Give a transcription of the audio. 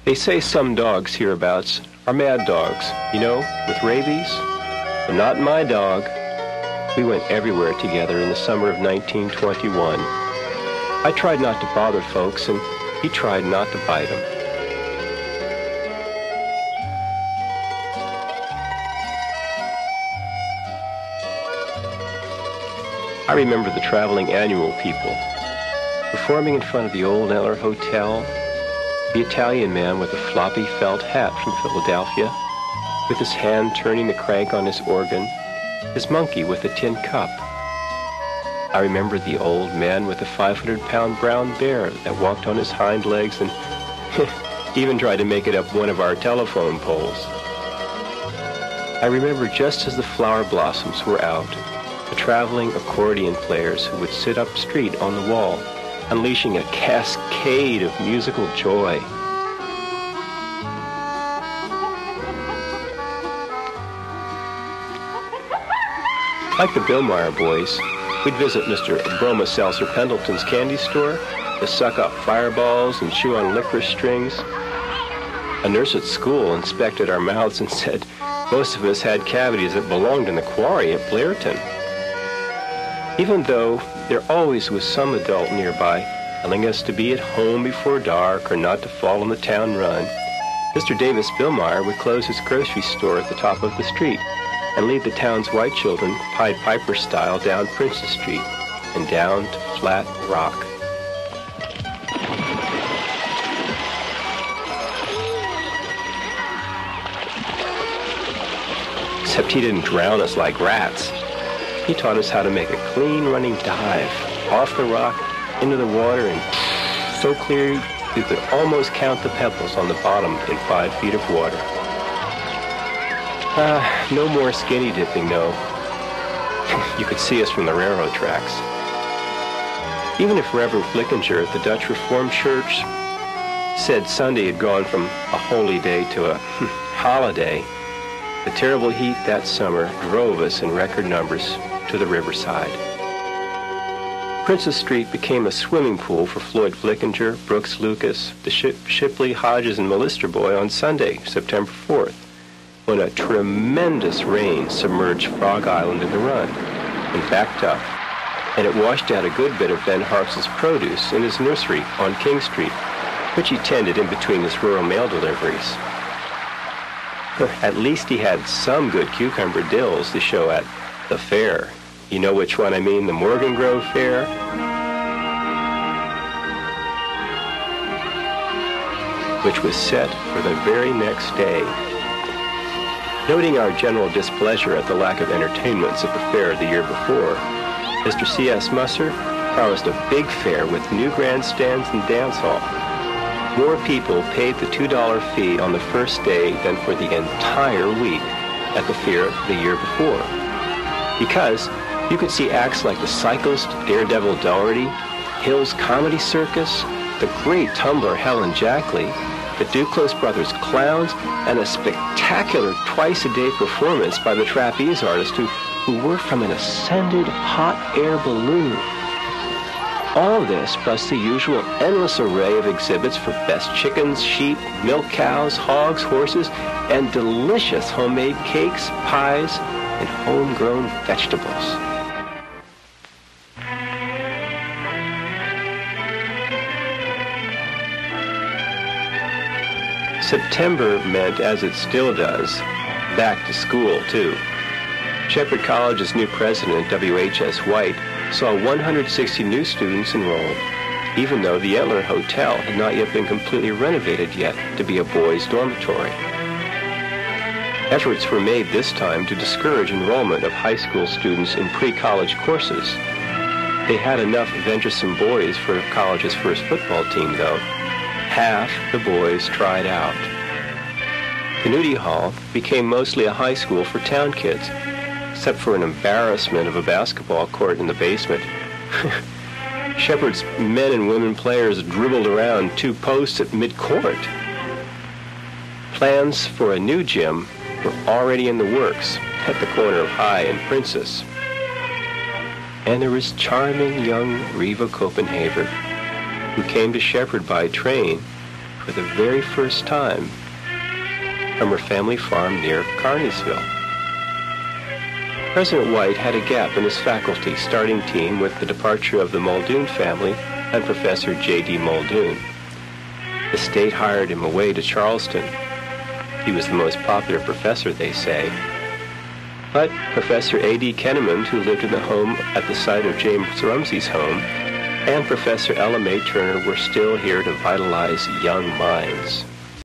They say some dogs hereabouts are mad dogs, you know, with rabies. But not my dog. We went everywhere together in the summer of 1921. I tried not to bother folks, and he tried not to bite them. I remember the traveling annual people performing in front of the old Eller Hotel, the Italian man with a floppy felt hat from Philadelphia, with his hand turning the crank on his organ, his monkey with a tin cup. I remember the old man with the 500-pound brown bear that walked on his hind legs and even tried to make it up one of our telephone poles. I remember just as the flower blossoms were out, the traveling accordion players who would sit up street on the wall, unleashing a cascade of musical joy. Like the Billmeyer boys, we'd visit Mr. Broma Seltzer Pendleton's candy store to suck up fireballs and chew on licorice strings. A nurse at school inspected our mouths and said most of us had cavities that belonged in the quarry at Blairton. Even though there always was some adult nearby telling us to be at home before dark or not to fall on the town run, Mr. Davis Billmeyer would close his grocery store at the top of the street and lead the town's white children Pied Piper style down Princess Street and down to Flat Rock. Except he didn't drown us like rats. He taught us how to make a clean running dive off the rock into the water, and so clear you could almost count the pebbles on the bottom in 5 feet of water. No more skinny dipping, though. You could see us from the railroad tracks. Even if Reverend Flickinger at the Dutch Reformed Church said Sunday had gone from a holy day to a holiday, the terrible heat that summer drove us in record numbers to the riverside. Princess Street became a swimming pool for Floyd Flickinger, Brooks Lucas, the Shipley, Hodges, and Melister boy on Sunday, September 4th. When a tremendous rain submerged Frog Island in the run and backed up, and it washed out a good bit of Ben Harps's produce in his nursery on King Street, which he tended in between his rural mail deliveries. At least he had some good cucumber dills to show at the fair. You know which one I mean, the Morgan Grove Fair? Which was set for the very next day. Noting our general displeasure at the lack of entertainments at the fair the year before, Mr. C.S. Musser promised a big fair with new grandstands and dance hall. More people paid the $2 fee on the first day than for the entire week at the fair the year before. Because you could see acts like the cyclist Daredevil Doherty, Hill's Comedy Circus, the great tumbler Helen Jackley, the Duclos Brothers Clowns, and a spectacular twice-a-day performance by the trapeze artist who worked from an ascended hot air balloon. All this plus the usual endless array of exhibits for best chickens, sheep, milk cows, hogs, horses, and delicious homemade cakes, pies, and homegrown vegetables. September meant, as it still does, back to school, too. Shepherd College's new president, W.H.S. White, saw 160 new students enrolled, even though the Eller Hotel had not yet been completely renovated yet to be a boys' dormitory. Efforts were made this time to discourage enrollment of high school students in pre-college courses. They had enough venturesome boys for the college's first football team, though. Half the boys tried out. The Nudie Hall became mostly a high school for town kids, except for an embarrassment of a basketball court in the basement. Shepherd's men and women players dribbled around 2 posts at mid-court. Plans for a new gym were already in the works at the corner of High and Princess. And there was charming young Reva Copenhaver, who came to Shepherd by train, for the very first time from her family farm near Carneysville. President White had a gap in his faculty starting team with the departure of the Muldoon family and Professor J.D. Muldoon. The state hired him away to Charleston. He was the most popular professor, they say. But Professor A.D. Kenneman, who lived in the home at the site of James Rumsey's home, and Professor Ella May Turner were still here to vitalize young minds.